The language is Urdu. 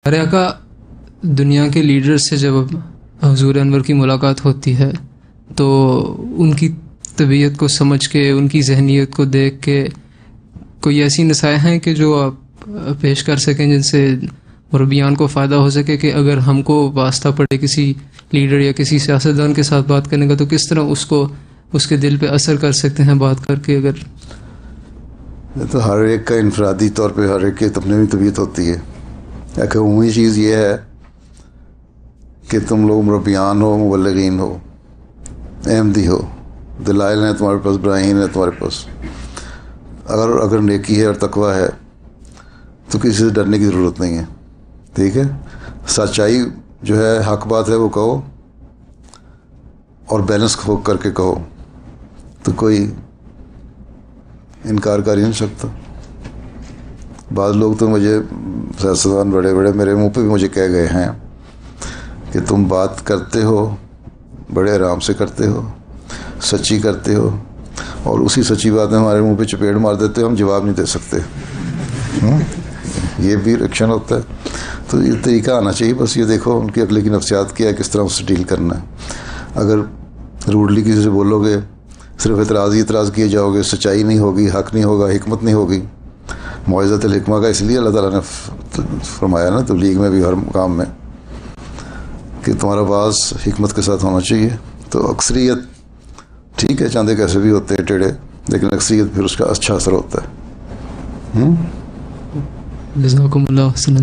ارے آقا، دنیا کے لیڈر سے جب حضور انور کی ملاقات ہوتی ہے تو ان کی طبیعت کو سمجھ کے، ان کی ذہنیت کو دیکھ کے کوئی ایسی نصائح ہیں کہ جو آپ پیش کر سکیں جن سے مربیان کو فائدہ ہو سکے کہ اگر ہم کو واسطہ پڑے کسی لیڈر یا کسی سیاستدان کے ساتھ بات کرنے کا تو کس طرح اس کے دل پہ اثر کر سکتے ہیں بات کر کے؟ اگر تو ہر ایک کا انفرادی طور پہ ہر ایک کی اپنی بھی طبیعت ہوتی ہے. ایک عمومی چیز یہ ہے کہ تم لوگ مربیان ہو، مبلغین ہو، احمدی ہو، دلائل ہیں تمہارے پاس، براہین ہیں تمہارے پاس. اگر نیکی ہے اور تقویٰ ہے تو کسی سے ڈرنے کی ضرورت نہیں ہے. ٹھیک ہے، سچائی جو ہے، حق بات ہے وہ کہو اور بیلنس کر کے کہو تو کوئی انکار کر ہی نہیں سکتا. بعض لوگ تو مجھے سیاستدان بڑے میرے منہ پہ بھی مجھے کہہ گئے ہیں کہ تم بات کرتے ہو بڑے آرام سے کرتے ہو، سچی کرتے ہو، اور اسی سچی بات میں ہمارے منہ پہ چپیڑ مار دیتے ہو، ہم جواب نہیں دے سکتے. یہ بھی ریئیکشن ہوتا ہے. تو یہ طریقہ آنا چاہیے. بس یہ دیکھو ان کی اگلے کی نفسیات کیا ہے، کس طرح اس سے ڈیل کرنا ہے. اگر روڈلی کسی سے بولو گے، صرف اعتراض کیے جاؤ گے، سچائی نہیں ہوگی، حق نہیں ہوگا، حکمت نہیں ہوگی. معزت الحکمہ کا اس لیے اللہ تعالیٰ نے فرمایا نا تبلیغ میں بھی، ہر مقام میں، کہ تمہارا باز حکمت کے ساتھ ہونا چاہیے. تو اکثریت ٹھیک ہے، چاندے کیسے بھی ہوتے ہیں ٹیڑھے، لیکن اکثریت پھر اس کا اچھا اثر ہوتا ہے. جزاکم اللہ حسنا.